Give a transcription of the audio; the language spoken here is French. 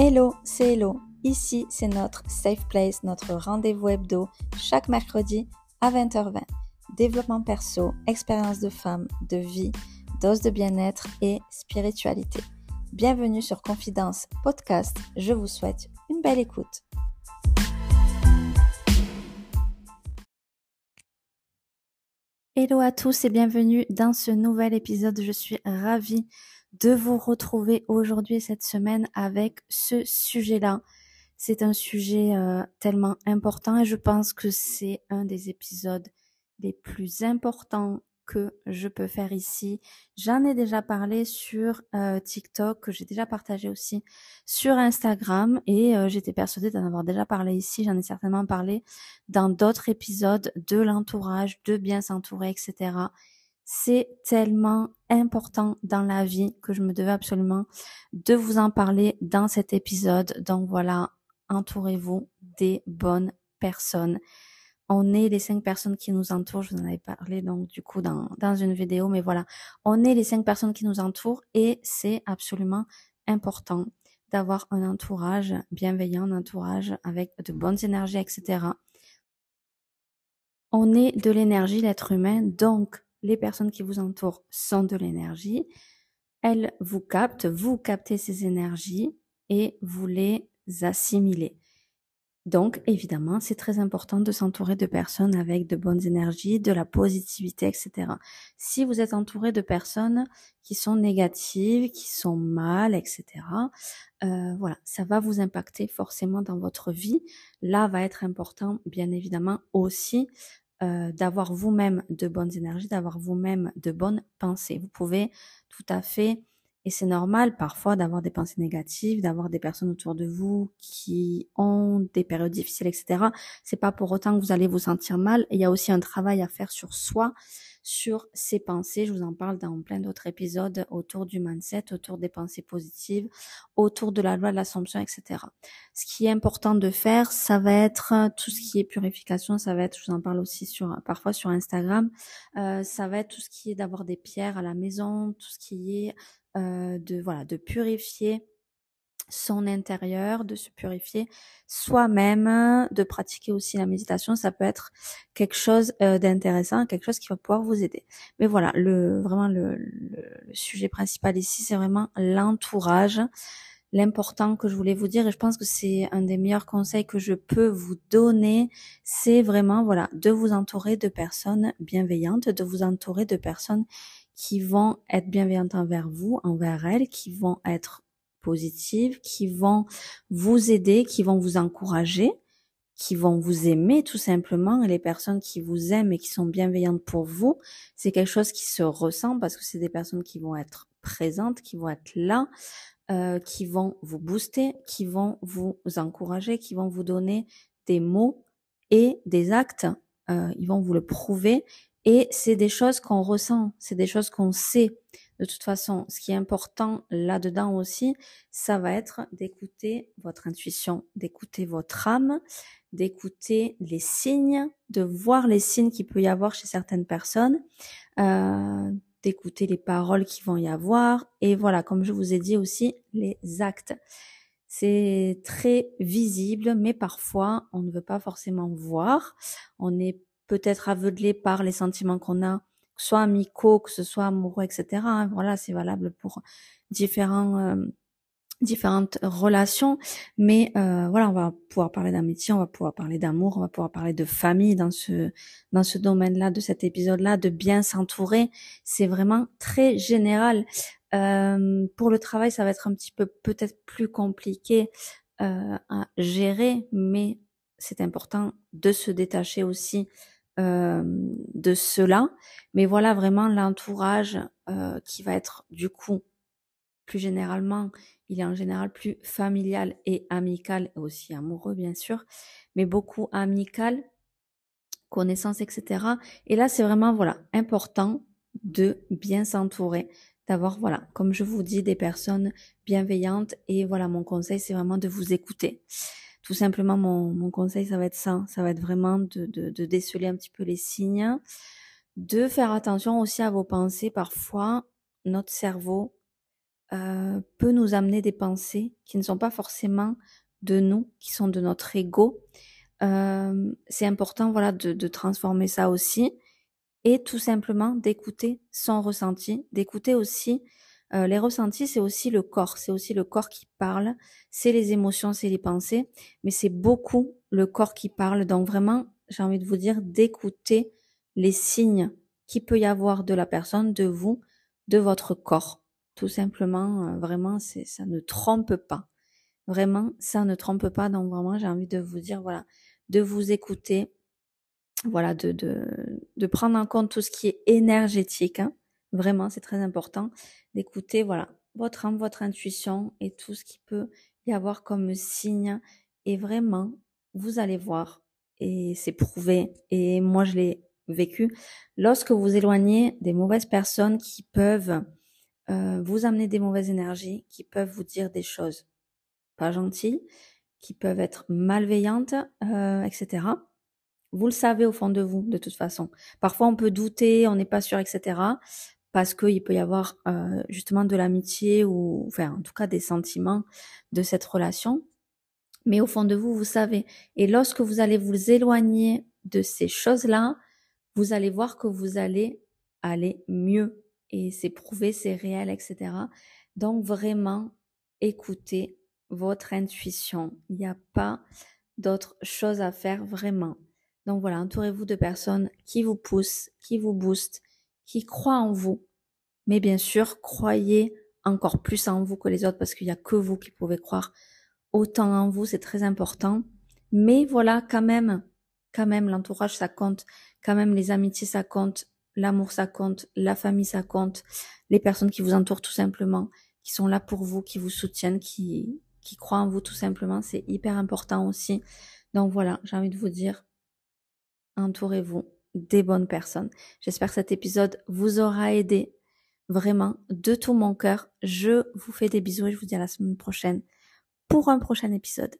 Hello, c'est Hello. Ici, c'est notre Safe Place, notre rendez-vous hebdo, chaque mercredi à 20h20. Développement perso, expérience de femme, de vie, dose de bien-être et spiritualité. Bienvenue sur Confidence Podcast. Je vous souhaite une belle écoute. Hello à tous et bienvenue dans ce nouvel épisode. Je suis ravie de vous retrouver aujourd'hui et cette semaine avec ce sujet-là. C'est un sujet tellement important et je pense que c'est un des épisodes les plus importants que je peux faire ici. J'en ai déjà parlé sur TikTok, que j'ai déjà partagé aussi sur Instagram et j'étais persuadée d'en avoir déjà parlé ici. J'en ai certainement parlé dans d'autres épisodes de l'entourage, de bien s'entourer, etc. C'est tellement important dans la vie que je me devais absolument de vous en parler dans cet épisode. Donc voilà, entourez-vous des bonnes personnes. On est les 5 personnes qui nous entourent. Je vous en avais parlé donc du coup dans une vidéo, mais voilà. On est les 5 personnes qui nous entourent et c'est absolument important d'avoir un entourage bienveillant, un entourage avec de bonnes énergies, etc. On est de l'énergie, l'être humain, donc les personnes qui vous entourent sont de l'énergie. Elles vous captent, vous captez ces énergies et vous les assimilez. Donc, évidemment, c'est très important de s'entourer de personnes avec de bonnes énergies, de la positivité, etc. Si vous êtes entouré de personnes qui sont négatives, qui sont mal, etc., voilà, ça va vous impacter forcément dans votre vie. Là, va être important, bien évidemment, aussi d'avoir vous-même de bonnes énergies, d'avoir vous-même de bonnes pensées. Vous pouvez tout à fait, et c'est normal parfois d'avoir des pensées négatives, d'avoir des personnes autour de vous qui ont des périodes difficiles, etc. C'est pas pour autant que vous allez vous sentir mal. Et il y a aussi un travail à faire sur soi, sur ses pensées. Je vous en parle dans plein d'autres épisodes autour du mindset, autour des pensées positives, autour de la loi de l'Assomption, etc. Ce qui est important de faire, ça va être tout ce qui est purification, ça va être, je vous en parle aussi parfois sur Instagram, ça va être tout ce qui est d'avoir des pierres à la maison, tout ce qui est de purifier son intérieur, de se purifier soi-même, de pratiquer aussi la méditation. Ça peut être quelque chose d'intéressant, quelque chose qui va pouvoir vous aider. Mais voilà, le sujet principal ici, c'est vraiment l'entourage. L'important que je voulais vous dire, et je pense que c'est un des meilleurs conseils que je peux vous donner, c'est vraiment, voilà, de vous entourer de personnes bienveillantes, de vous entourer de personnes qui vont être bienveillantes envers vous, envers elles, qui vont être positives, qui vont vous aider, qui vont vous encourager, qui vont vous aimer tout simplement. Et les personnes qui vous aiment et qui sont bienveillantes pour vous, c'est quelque chose qui se ressent parce que c'est des personnes qui vont être présentes, qui vont être là, qui vont vous booster, qui vont vous encourager, qui vont vous donner des mots et des actes. Ils vont vous le prouver et c'est des choses qu'on ressent, c'est des choses qu'on sait. De toute façon, ce qui est important là-dedans aussi, ça va être d'écouter votre intuition, d'écouter votre âme, d'écouter les signes, de voir les signes qu'il peut y avoir chez certaines personnes, d'écouter les paroles qui vont y avoir et voilà, comme je vous ai dit aussi, les actes. C'est très visible, mais parfois on ne veut pas forcément voir. On est peut-être aveuglé par les sentiments qu'on a, que ce soit amicaux, que ce soit amoureux, etc. Voilà, c'est valable pour différentes relations, mais voilà, on va pouvoir parler d'amitié, on va pouvoir parler d'amour, on va pouvoir parler de famille dans ce domaine-là, de cet épisode-là, de bien s'entourer. C'est vraiment très général. Pour le travail, ça va être un petit peu peut-être plus compliqué à gérer, mais c'est important de se détacher aussi de cela. Mais voilà vraiment l'entourage qui va être du coup plus généralement, il est en général plus familial et amical, et aussi amoureux bien sûr, mais beaucoup amical, connaissance, etc. Et là, c'est vraiment voilà important de bien s'entourer, d'avoir voilà, comme je vous dis, des personnes bienveillantes. Et voilà, mon conseil, c'est vraiment de vous écouter. Tout simplement, mon conseil, ça va être ça. Ça va être vraiment de déceler un petit peu les signes, de faire attention aussi à vos pensées. Parfois, notre cerveau peut nous amener des pensées qui ne sont pas forcément de nous, qui sont de notre ego. C'est important, voilà, de transformer ça aussi et tout simplement d'écouter son ressenti, d'écouter aussi les ressentis, c'est aussi le corps qui parle, c'est les émotions, c'est les pensées, mais c'est beaucoup le corps qui parle. Donc vraiment, j'ai envie de vous dire d'écouter les signes qu'il peut y avoir de la personne, de vous, de votre corps. Tout simplement, vraiment, ça ne trompe pas. Vraiment, ça ne trompe pas. Donc vraiment, j'ai envie de vous dire, voilà, de vous écouter, voilà, de prendre en compte tout ce qui est énergétique, hein. Vraiment, c'est très important d'écouter, voilà, votre âme, votre intuition et tout ce qui peut y avoir comme signe. Et vraiment, vous allez voir, et c'est prouvé, et moi je l'ai vécu, lorsque vous éloignez des mauvaises personnes qui peuvent vous amener des mauvaises énergies, qui peuvent vous dire des choses pas gentilles, qui peuvent être malveillantes, etc. Vous le savez au fond de vous, de toute façon. Parfois, on peut douter, on n'est pas sûr, etc. Parce qu'il peut y avoir justement de l'amitié ou, enfin, en tout cas, des sentiments de cette relation. Mais au fond de vous, vous savez. Et lorsque vous allez vous éloigner de ces choses-là, vous allez voir que vous allez aller mieux. Et c'est prouvé, c'est réel, etc. Donc, vraiment, écoutez votre intuition. Il n'y a pas d'autre chose à faire, vraiment. Donc voilà, entourez-vous de personnes qui vous poussent, qui vous boostent, qui croient en vous. Mais bien sûr, croyez encore plus en vous que les autres parce qu'il n'y a que vous qui pouvez croire autant en vous, c'est très important. Mais voilà, quand même, l'entourage, ça compte. Quand même, les amitiés, ça compte. L'amour, ça compte. La famille, ça compte. Les personnes qui vous entourent, tout simplement, qui sont là pour vous, qui vous soutiennent, qui croient en vous, tout simplement, c'est hyper important aussi. Donc voilà, j'ai envie de vous dire, entourez-vous des bonnes personnes. J'espère que cet épisode vous aura aidé. Vraiment, de tout mon cœur, je vous fais des bisous et je vous dis à la semaine prochaine pour un prochain épisode.